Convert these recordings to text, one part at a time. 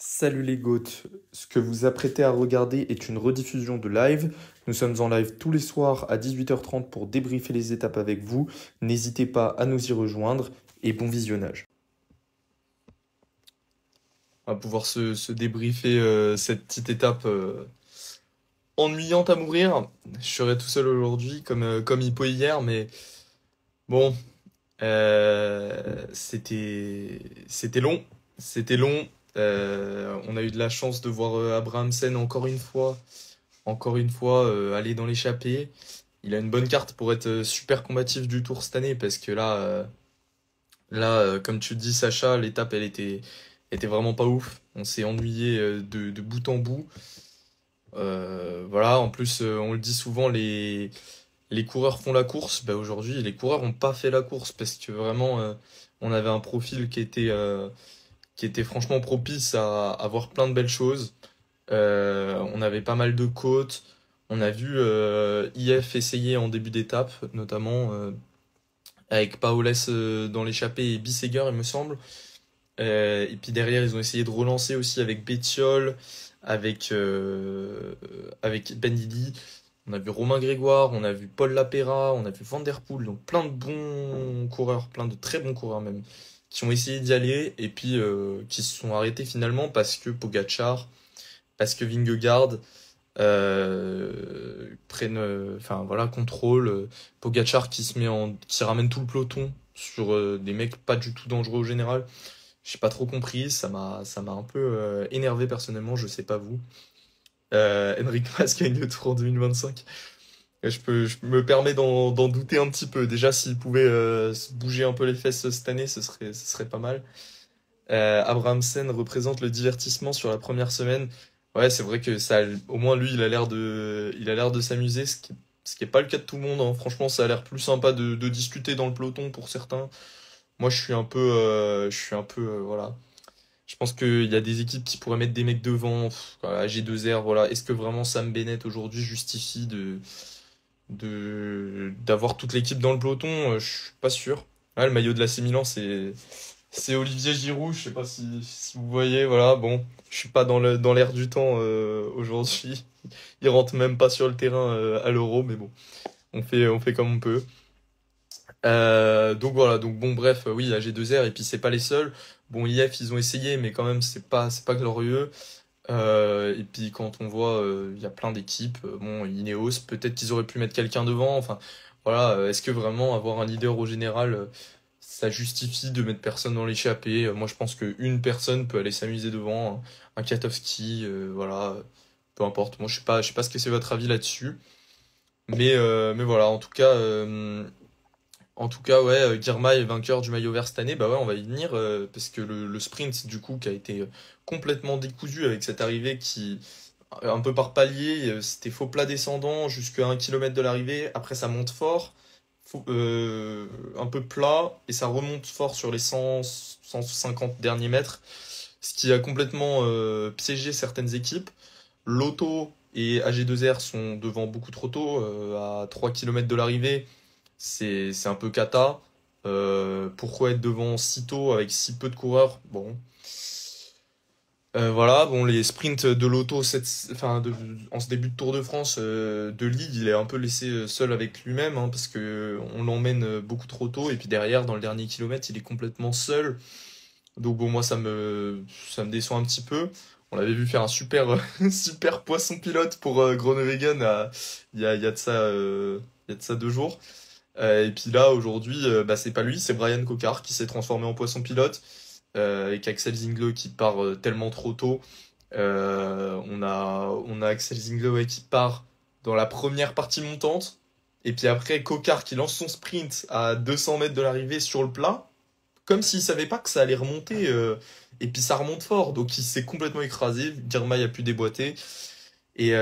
Salut les goths, ce que vous apprêtez à regarder est une rediffusion de live. Nous sommes en live tous les soirs à 18h30 pour débriefer les étapes avec vous. N'hésitez pas à nous y rejoindre et bon visionnage. On va pouvoir se débriefer cette petite étape ennuyante à mourir. Je serai tout seul aujourd'hui comme Hippo hier, mais bon, c'était long. C'était long. On a eu de la chance de voir Abrahamsen encore une fois aller dans l'échappée. Il a une bonne carte pour être super combatif du tour cette année parce que là, comme tu dis, Sacha, l'étape était vraiment pas ouf. On s'est ennuyé de bout en bout. Voilà, en plus, on le dit souvent, les coureurs font la course. Bah, aujourd'hui, les coureurs ont pas fait la course parce que vraiment, on avait un profil qui était franchement propice à voir plein de belles choses. On avait pas mal de côtes. On a vu IF essayer en début d'étape, notamment avec Paoles dans l'échappée et Bisseger, il me semble. Et puis derrière, ils ont essayé de relancer aussi avec Bettiol, avec Ben Didi. On a vu Romain Grégoire, on a vu Paul Lapera, on a vu Van Der Poel, donc plein de bons coureurs, plein de très bons coureurs même, qui ont essayé d'y aller et puis qui se sont arrêtés finalement parce que Pogačar, parce que Vingegaard prennent, enfin voilà, contrôle. Pogačar qui ramène tout le peloton sur des mecs pas du tout dangereux au général. J'ai pas trop compris, ça m'a un peu énervé personnellement, je sais pas vous. Enric Mas gagne le Tour en 2025. Je me permets d'en douter un petit peu. Déjà, s'il pouvait se bouger un peu les fesses cette année, ce serait pas mal. Abrahamsen représente le divertissement sur la première semaine. Ouais, c'est vrai que ça, au moins lui, il a l'air de s'amuser, ce qui est pas le cas de tout le monde, hein. Franchement, ça a l'air plus sympa de discuter dans le peloton pour certains. Moi, voilà. Je pense qu'il y a des équipes qui pourraient mettre des mecs devant. Voilà, G2R, voilà. Est-ce que vraiment Sam Bennett aujourd'hui justifie d'avoir toute l'équipe dans le peloton? Je suis pas sûr. Ouais, le maillot de l'AC Milan, c'est Olivier Giroud. Je sais pas si vous voyez, voilà. Bon, je suis pas dans l'air du temps aujourd'hui. Il rentre même pas sur le terrain à l'Euro, mais bon, on fait comme on peut. Donc voilà, donc bon, bref, oui, la G2R, et puis c'est pas les seuls. Bon, IF, ils ont essayé, mais quand même, c'est pas glorieux. Et puis quand on voit, il y a plein d'équipes, bon, Ineos, peut-être qu'ils auraient pu mettre quelqu'un devant. Enfin, voilà, est-ce que vraiment avoir un leader au général, ça justifie de mettre personne dans l'échappée? Moi, je pense qu'une personne peut aller s'amuser devant, un Kwiatkowski, voilà, peu importe. Moi, je sais pas ce que c'est votre avis là-dessus. Mais voilà, en tout cas, ouais, Girmay, vainqueur du maillot vert cette année, bah ouais, on va y venir, parce que le sprint, du coup, qui a été complètement décousu avec cette arrivée qui, un peu par palier, c'était faux plat descendant jusqu'à 1 km de l'arrivée, après ça monte fort, un peu plat, et ça remonte fort sur les 150 derniers mètres, ce qui a complètement piégé certaines équipes. Lotto et AG2R sont devant beaucoup trop tôt, à 3 km de l'arrivée. C'est un peu cata. Pourquoi être devant si tôt avec si peu de coureurs? Bon. Voilà, bon, les sprints de l'auto, en ce début de Tour de France, de Ligue, il est un peu laissé seul avec lui-même, hein, parce que on l'emmène beaucoup trop tôt, et puis derrière, dans le dernier kilomètre, il est complètement seul. Donc bon, moi, ça me déçoit un petit peu. On l'avait vu faire un super, super poisson pilote pour Groenewegen il y a de ça, il y a de ça 2 jours. Et puis là, aujourd'hui, bah, c'est pas lui, c'est Brian Cocard qui s'est transformé en poisson pilote, avec Axel Zingler qui part tellement trop tôt. On a Axel Zingler, ouais, qui part dans la première partie montante. Et puis après, Cocard qui lance son sprint à 200 mètres de l'arrivée sur le plat, comme s'il savait pas que ça allait remonter. Et puis ça remonte fort, donc il s'est complètement écrasé. Girmay a pu déboîter. Et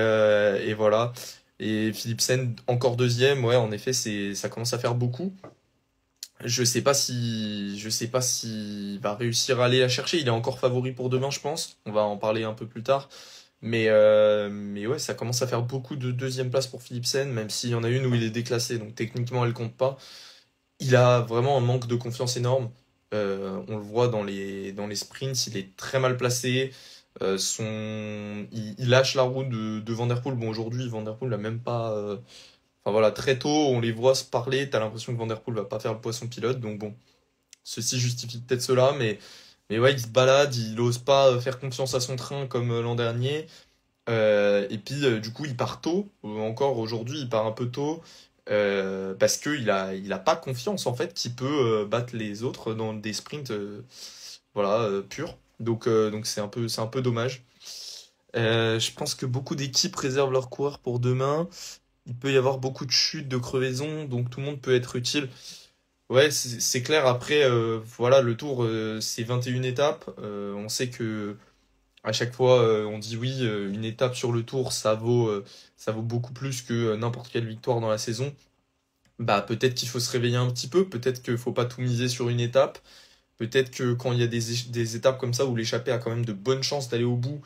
voilà. Et Philipsen, encore deuxième, ouais, en effet, ça commence à faire beaucoup. Je sais pas s'il va réussir à aller la chercher. Il est encore favori pour demain, je pense. On va en parler un peu plus tard. Mais ouais, ça commence à faire beaucoup de deuxième place pour Philipsen, même s'il y en a une où il est déclassé, donc techniquement elle compte pas. Il a vraiment un manque de confiance énorme. On le voit dans les sprints, il est très mal placé. Il lâche la roue de Van Der Poel. Bon, aujourd'hui, Van Der Poel n'a même pas. Enfin voilà, très tôt, on les voit se parler. T'as l'impression que Van Der Poel va pas faire le poisson pilote. Donc bon, ceci justifie peut-être cela, mais ouais, il se balade, il ose pas faire confiance à son train comme l'an dernier. Et puis, du coup, il part tôt. Encore aujourd'hui, il part un peu tôt. Parce qu'il a pas confiance en fait qu'il peut battre les autres dans des sprints voilà, purs. Donc c'est un peu dommage. Je pense que beaucoup d'équipes réservent leurs coureurs pour demain. Il peut y avoir beaucoup de chutes, de crevaisons, donc tout le monde peut être utile. Ouais, c'est clair. Après, voilà, le tour, c'est 21 étapes. On sait que à chaque fois, on dit oui, une étape sur le tour, ça vaut beaucoup plus que n'importe quelle victoire dans la saison. Bah, peut-être qu'il faut se réveiller un petit peu. Peut-être qu'il faut pas tout miser sur une étape. Peut-être que quand il y a des étapes comme ça où l'échappée a quand même de bonnes chances d'aller au bout,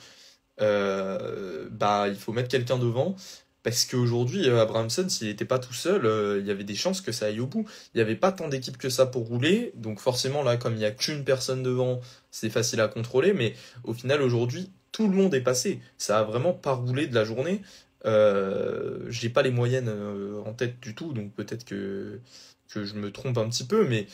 bah, il faut mettre quelqu'un devant. Parce qu'aujourd'hui, Abrahamsen, s'il n'était pas tout seul, il y avait des chances que ça aille au bout. Il n'y avait pas tant d'équipes que ça pour rouler. Donc forcément, là, comme il n'y a qu'une personne devant, c'est facile à contrôler. Mais au final, aujourd'hui, tout le monde est passé. Ça a vraiment pas roulé de la journée. J'ai pas les moyennes en tête du tout, donc peut-être que je me trompe un petit peu, mais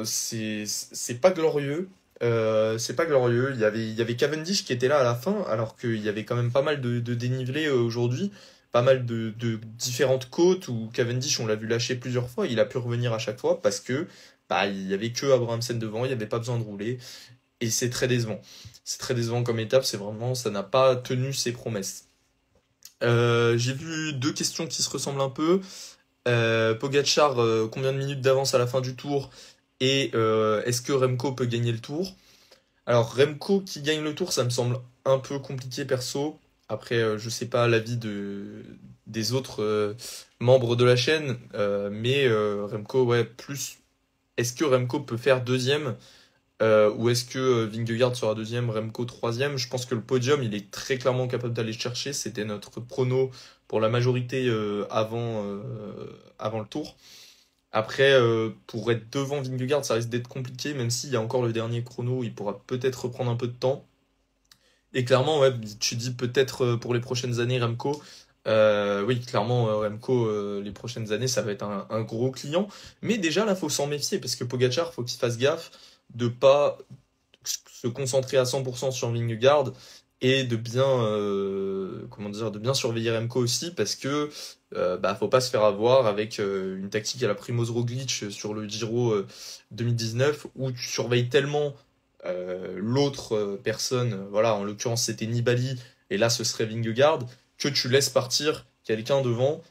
c'est pas glorieux. C'est pas glorieux. Il y avait Cavendish qui était là à la fin, alors qu'il y avait quand même pas mal de dénivelé aujourd'hui, pas mal de différentes côtes où Cavendish, on l'a vu lâcher plusieurs fois, il a pu revenir à chaque fois parce que bah, il y avait que Abrahamsen devant, il n'y avait pas besoin de rouler, et c'est très décevant. C'est très décevant comme étape, c'est vraiment, ça n'a pas tenu ses promesses. J'ai vu deux questions qui se ressemblent un peu. Pogacar, combien de minutes d'avance à la fin du tour? Et est-ce que Remco peut gagner le tour? Alors Remco qui gagne le tour, ça me semble un peu compliqué perso. Après, je sais pas l'avis des autres membres de la chaîne, mais Remco, ouais, plus. Est-ce que Remco peut faire deuxième? Ou est-ce que Vingegaard sera deuxième, Remco troisième? Je pense que le podium, il est très clairement capable d'aller le chercher. C'était notre prono pour la majorité avant le tour. Après, pour être devant Vingegaard, ça risque d'être compliqué, même s'il y a encore le dernier chrono, il pourra peut-être reprendre un peu de temps. Et clairement, ouais, tu dis peut-être pour les prochaines années Remco. Oui, clairement, Remco, les prochaines années, ça va être un gros client. Mais déjà, là, faut s'en méfier, parce que Pogacar, faut qu'il fasse gaffe de pas se concentrer à 100% sur Vingegaard et de bien, comment dire, de bien surveiller Remco aussi, parce que bah, faut pas se faire avoir avec une tactique à la Primoz Roglic sur le Giro 2019 où tu surveilles tellement l'autre personne, voilà, en l'occurrence c'était Nibali et là ce serait Vingegaard, que tu laisses partir quelqu'un devant,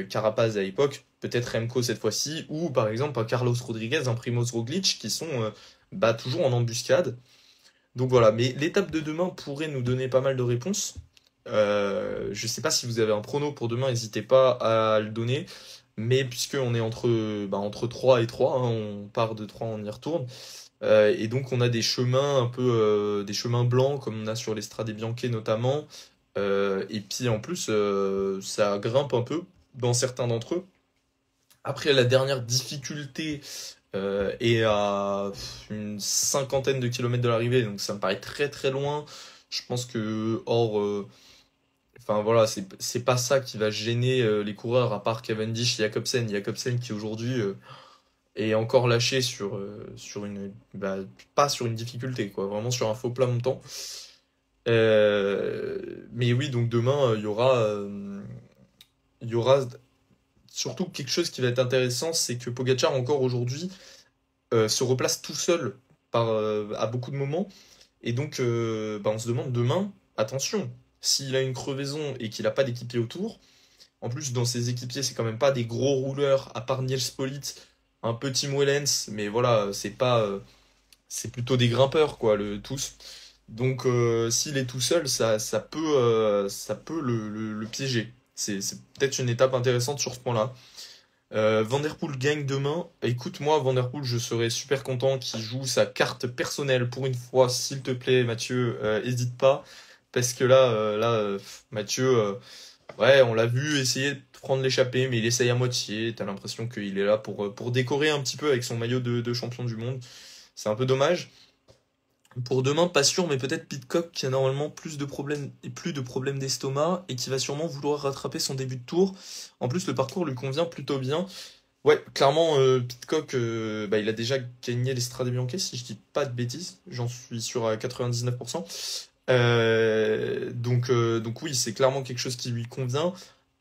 Carapaz à l'époque, peut-être Remco cette fois-ci, ou par exemple un Carlos Rodriguez, un Primoz Roglic qui sont bah, toujours en embuscade. Donc voilà, mais l'étape de demain pourrait nous donner pas mal de réponses. Je sais pas si vous avez un prono pour demain, n'hésitez pas à le donner. Mais puisqu'on est entre 3 et 3, hein, on part de 3, on y retourne. Et donc on a des chemins un peu des chemins blancs comme on a sur l'Estrade Bianche notamment. Et puis en plus ça grimpe un peu dans certains d'entre eux. Après la dernière difficulté est à une cinquantaine de kilomètres de l'arrivée, donc ça me paraît très très loin. Je pense que enfin voilà, c'est pas ça qui va gêner les coureurs à part Cavendish et Jacobsen. Jacobsen qui aujourd'hui est encore lâché sur une pas sur une difficulté quoi, vraiment sur un faux plat montant. Mais oui, donc demain il y aura surtout quelque chose qui va être intéressant, c'est que Pogacar encore aujourd'hui se replace tout seul à beaucoup de moments. Et donc, bah, on se demande demain, attention, s'il a une crevaison et qu'il n'a pas d'équipier autour, en plus, dans ses équipiers, c'est quand même pas des gros rouleurs, à part Niels Politt, un peu Tim Wellens, mais voilà, c'est plutôt des grimpeurs, quoi, tous. Donc, s'il est tout seul, ça peut le piéger. C'est peut-être une étape intéressante sur ce point-là. Van Der Poel gagne demain. Écoute, moi, Van Der Poel, je serais super content qu'il joue sa carte personnelle pour une fois, s'il te plaît, Mathieu. Hésite pas. Parce que Mathieu, ouais, on l'a vu essayer de prendre l'échappée, mais il essaye à moitié. T'as l'impression qu'il est là pour décorer un petit peu avec son maillot de champion du monde. C'est un peu dommage. Pour demain, pas sûr, mais peut-être Pidcock qui a normalement plus de problèmes d'estomac et qui va sûrement vouloir rattraper son début de tour. En plus, le parcours lui convient plutôt bien. Ouais, clairement, Pidcock, bah, il a déjà gagné l'Estrade Bianche, si je dis pas de bêtises. J'en suis sûr à 99%. Donc oui, c'est clairement quelque chose qui lui convient.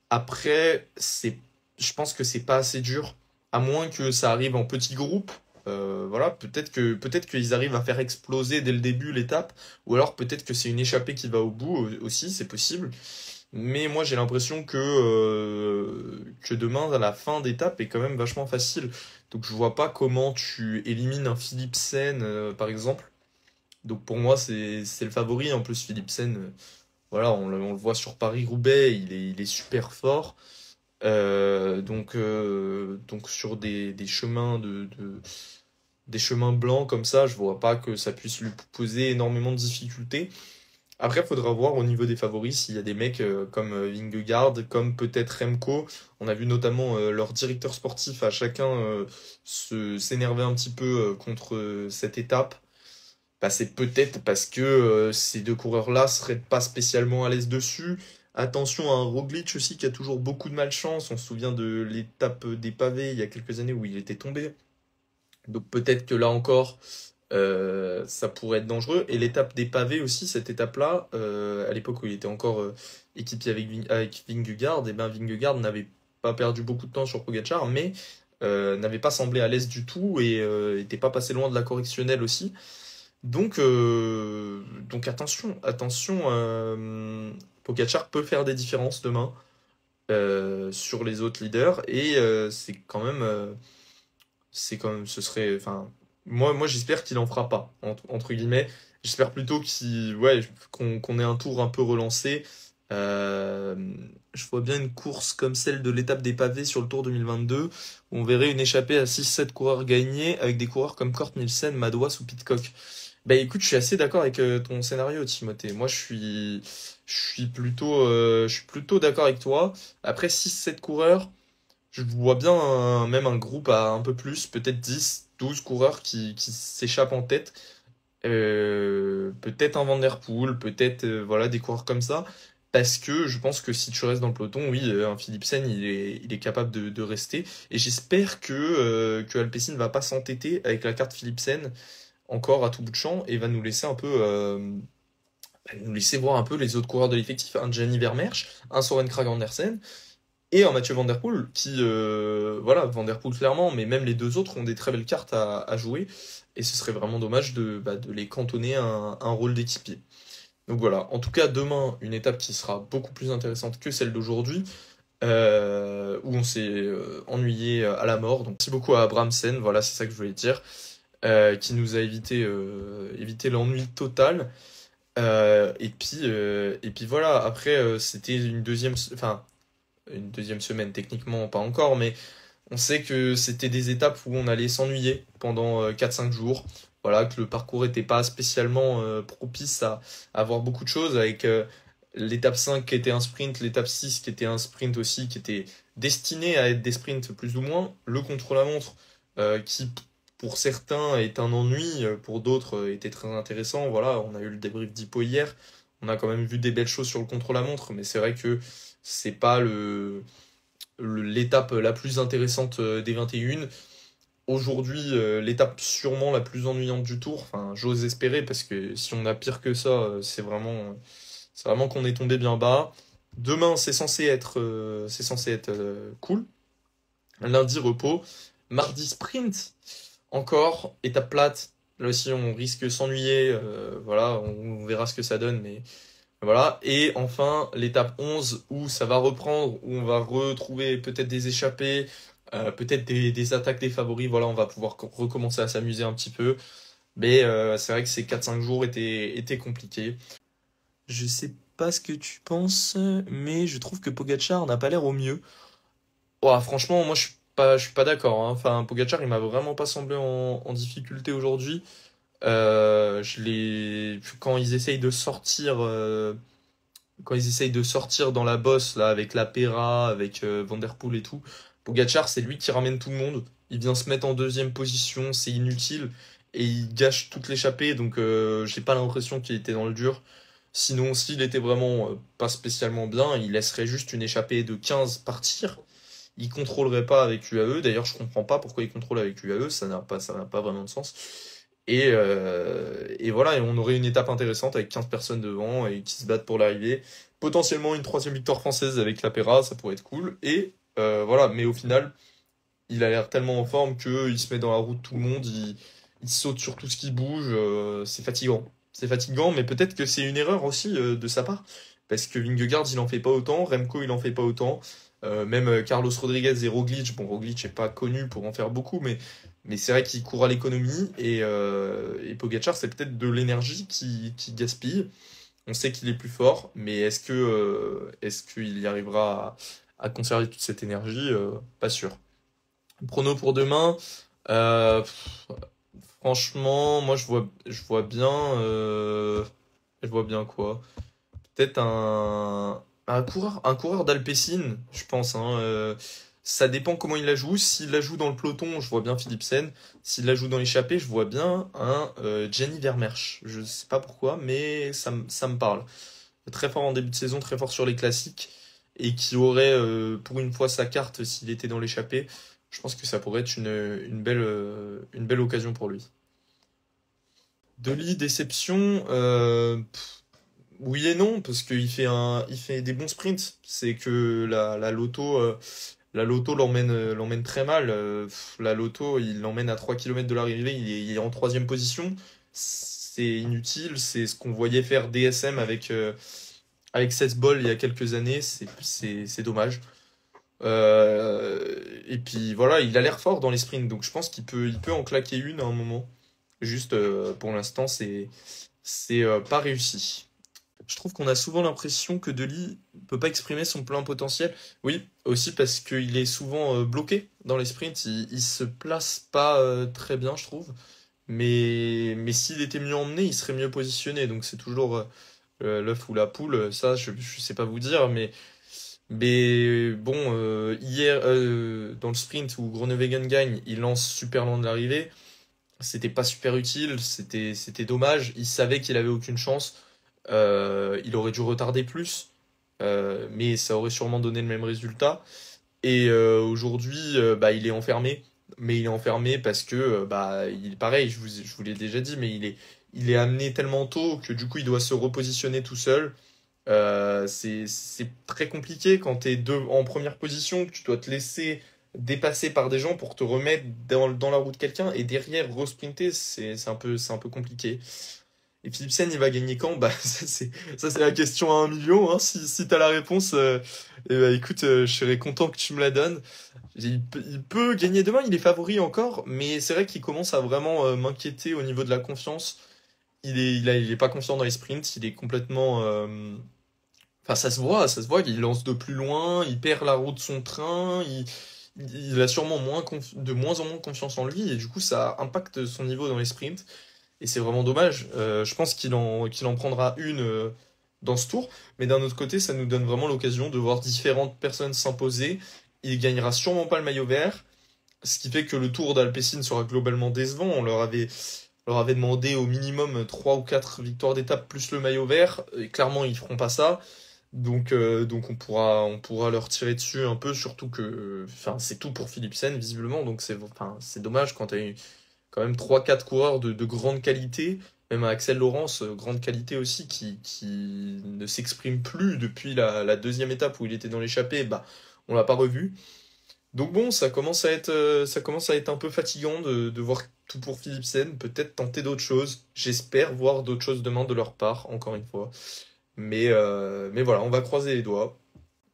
Après, je pense que c'est pas assez dur, à moins que ça arrive en petits groupes. Voilà, peut-être qu'ils arrivent à faire exploser dès le début l'étape, ou alors peut-être que c'est une échappée qui va au bout aussi, c'est possible. Mais moi j'ai l'impression que demain, à la fin d'étape, est quand même vachement facile. Donc je vois pas comment tu élimines un Philipsen, par exemple. Donc pour moi c'est le favori. En plus Philipsen, voilà, on le voit sur Paris-Roubaix, il est super fort. Donc sur des chemins des chemins blancs comme ça, je vois pas que ça puisse lui poser énormément de difficultés. Après, il faudra voir au niveau des favoris s'il y a des mecs comme Vingegaard, comme peut-être Remco. On a vu notamment leur directeur sportif à chacun s'énerver un petit peu contre cette étape. Bah, c'est peut-être parce que ces deux coureurs-là seraient pas spécialement à l'aise dessus. Attention à un Roglic aussi qui a toujours beaucoup de malchance. On se souvient de l'étape des pavés il y a quelques années où il était tombé. Donc peut-être que là encore, ça pourrait être dangereux. Et l'étape des pavés aussi, cette étape-là, à l'époque où il était encore équipier avec Vingegaard, et ben Vingegaard n'avait pas perdu beaucoup de temps sur Pogacar, mais n'avait pas semblé à l'aise du tout et était pas passé loin de la correctionnelle aussi. Donc attention, Pogacar peut faire des différences demain sur les autres leaders et ce serait, enfin, moi j'espère qu'il en fera pas entre guillemets. J'espère plutôt qu'on ait un tour un peu relancé. Euh, je vois bien une course comme celle de l'étape des pavés sur le Tour 2022 où on verrait une échappée à 6-7 coureurs gagnés avec des coureurs comme Kort Nielsen, Madouas ou Pidcock. Bah écoute, je suis assez d'accord avec ton scénario, Timothée. Moi, je suis plutôt d'accord avec toi. Après 6-7 coureurs, je vois bien même un groupe à un peu plus, peut-être 10-12 coureurs qui s'échappent en tête. Peut-être un Van Der Poel, peut-être voilà, des coureurs comme ça. Parce que je pense que si tu restes dans le peloton, oui, un Philipsen, il est capable de rester. Et j'espère que Alpecin ne va pas s'entêter avec la carte Philipsen encore à tout bout de champ et va nous laisser un peu nous laisser voir un peu les autres coureurs de l'effectif, un Gianni Vermeersch, un Soren Kragh Andersen et un Mathieu Van Der Poel qui voilà, Van Der Poel clairement, mais même les deux autres ont des très belles cartes à jouer et ce serait vraiment dommage de les cantonner à un rôle d'équipier. Donc voilà, en tout cas demain une étape qui sera beaucoup plus intéressante que celle d'aujourd'hui, où on s'est ennuyé à la mort. Donc merci beaucoup à Abramsen, voilà, c'est ça que je voulais dire, qui nous a évité l'ennui total. Et puis voilà, après, c'était une deuxième semaine, techniquement pas encore, mais on sait que c'était des étapes où on allait s'ennuyer pendant 4-5 jours. Voilà, que le parcours n'était pas spécialement propice à avoir beaucoup de choses, avec l'étape 5 qui était un sprint, l'étape 6 qui était un sprint aussi, qui était destiné à être des sprints plus ou moins, le contre-la-montre qui pour certains est un ennui, pour d'autres était très intéressant. Voilà, on a eu le débrief d'Hippo hier, on a quand même vu des belles choses sur le contre-la-montre, mais c'est vrai que c'est pas l'étape la plus intéressante des 21. Aujourd'hui, l'étape sûrement la plus ennuyante du tour. Enfin, j'ose espérer parce que si on a pire que ça, c'est vraiment qu'on est tombé bien bas. Demain, c'est censé être cool. Lundi, repos. Mardi, sprint. Encore, étape plate. Là aussi, on risque de s'ennuyer. Voilà, on verra ce que ça donne, mais voilà. Et enfin, l'étape 11 où ça va reprendre, où on va retrouver peut-être des échappées, peut-être des attaques des favoris. Voilà, on va pouvoir recommencer à s'amuser un petit peu. Mais c'est vrai que ces 4-5 jours étaient compliqués. Je sais pas ce que tu penses, mais je trouve que Pogacar n'a pas l'air au mieux. Ouah, franchement, moi je suis pas d'accord, hein. Enfin, Pogacar, il m'a vraiment pas semblé en difficulté aujourd'hui. Quand ils essayent de sortir dans la bosse là avec la Pera, avec Van Der Poel et tout, Pogacar c'est lui qui ramène tout le monde. Il vient se mettre en deuxième position, c'est inutile. et il gâche toute l'échappée, donc j'ai pas l'impression qu'il était dans le dur. Sinon, s'il était vraiment pas spécialement bien, il laisserait juste une échappée de 15 partir. Il contrôlerait pas avec UAE. D'ailleurs, je comprends pas pourquoi il contrôle avec UAE, ça n'a pas vraiment de sens. Et voilà, et on aurait une étape intéressante avec 15 personnes devant et qui se battent pour l'arrivée. Potentiellement une troisième victoire française avec la Pera, ça pourrait être cool. Et voilà, mais au final, il a l'air tellement en forme qu'il se met dans la roue de tout le monde, il saute sur tout ce qui bouge, c'est fatigant. C'est fatigant, mais peut-être que c'est une erreur aussi de sa part, parce que Vingegaard, il en fait pas autant, Remco, il en fait pas autant, même Carlos Rodriguez et Roglic, bon, Roglic n'est pas connu pour en faire beaucoup, mais c'est vrai qu'il court à l'économie, et Pogacar, c'est peut-être de l'énergie qui gaspille. On sait qu'il est plus fort, mais est-ce qu'il y arrivera à conserver toute cette énergie? Pas sûr. Prono pour demain, pff, franchement, moi je vois bien quoi? Peut-être un coureur d'Alpecin, je pense, hein, ça dépend comment il la joue. S'il la joue dans le peloton, je vois bien Philipsen. S'il la joue dans l'échappée, je vois bien un Gianni Vermeersch. Je sais pas pourquoi, mais ça me parle. Très fort en début de saison, très fort sur les classiques, et qui aurait pour une fois sa carte s'il était dans l'échappée. Je pense que ça pourrait être une belle occasion pour lui. Deli, déception, oui et non, parce il fait des bons sprints. C'est que la Lotto l'emmène très mal. La Lotto, il l'emmène à 3 kilomètres de l'arrivée, il est en troisième position. C'est inutile, c'est ce qu'on voyait faire DSM avec 16 balles il y a quelques années, c'est dommage. Et puis voilà, il a l'air fort dans les sprints, donc je pense il peut en claquer une à un moment. Juste pour l'instant, c'est pas réussi. Je trouve qu'on a souvent l'impression que Deli peut pas exprimer son plein potentiel. Oui, aussi parce qu'il est souvent bloqué dans les sprints. Il se place pas très bien, je trouve. Mais s'il était mieux emmené, il serait mieux positionné. Donc c'est toujours l'œuf ou la poule. Ça, je sais pas vous dire. Mais bon, hier, dans le sprint où Groenewegen gagne, il lance super loin de l'arrivée. C'était pas super utile. C'était dommage. Il savait qu'il avait aucune chance. Il aurait dû retarder plus, mais ça aurait sûrement donné le même résultat. Et aujourd'hui, bah, il est enfermé. Mais il est enfermé parce que, bah, il est pareil, je vous l'ai déjà dit, mais il est amené tellement tôt que du coup, il doit se repositionner tout seul. C'est très compliqué quand tu es en première position, que tu dois te laisser dépasser par des gens pour te remettre dans la roue de quelqu'un et derrière resprinter, c'est un peu compliqué. Et Philipsen, il va gagner quand? Bah, ça, c'est la question à 1 million, hein. Si t'as la réponse, eh ben, écoute, je serais content que tu me la donnes. Il peut gagner demain, il est favori encore, mais c'est vrai qu'il commence à vraiment m'inquiéter au niveau de la confiance. Il est pas confiant dans les sprints, il est complètement, enfin, ça se voit qu'il lance de plus loin, il perd la roue de son train, il a sûrement de moins en moins confiance en lui, et du coup, ça impacte son niveau dans les sprints. Et c'est vraiment dommage. Je pense qu'il en prendra une dans ce tour. Mais d'un autre côté, ça nous donne vraiment l'occasion de voir différentes personnes s'imposer. Il gagnera sûrement pas le maillot vert. Ce qui fait que le tour d'Alpecin sera globalement décevant. Leur avait demandé au minimum 3 ou 4 victoires d'étape plus le maillot vert. Et clairement, ils feront pas ça. Donc on pourra leur tirer dessus un peu, surtout que enfin, c'est tout pour Philipsen, visiblement. Donc c'est dommage quand tu as quand même trois quatre coureurs de grande qualité, même Axel Laurence, grande qualité aussi, qui ne s'exprime plus depuis la deuxième étape où il était dans l'échappée, bah, on l'a pas revu. Donc bon, ça commence à être un peu fatigant de voir tout pour Philipsen, peut-être tenter d'autres choses. J'espère voir d'autres choses demain de leur part, encore une fois. Mais voilà, on va croiser les doigts.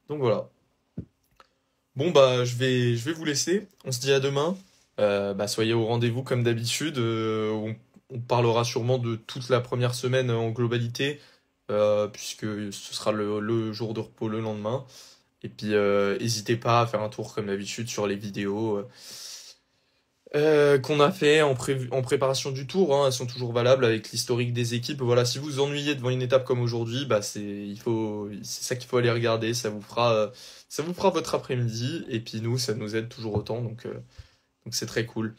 Donc voilà. Bon bah je vais vous laisser. On se dit à demain. Bah, soyez au rendez-vous comme d'habitude. On parlera sûrement de toute la première semaine en globalité, puisque ce sera le jour de repos le lendemain. Et puis n'hésitez pas à faire un tour comme d'habitude sur les vidéos qu'on a fait en préparation du tour, hein. Elles sont toujours valables avec l'historique des équipes. Voilà, si vous vous ennuyez devant une étape comme aujourd'hui, bah c'est ça qu'il faut aller regarder. Ça vous fera votre après-midi. Et puis nous, ça nous aide toujours autant. Donc c'est très cool.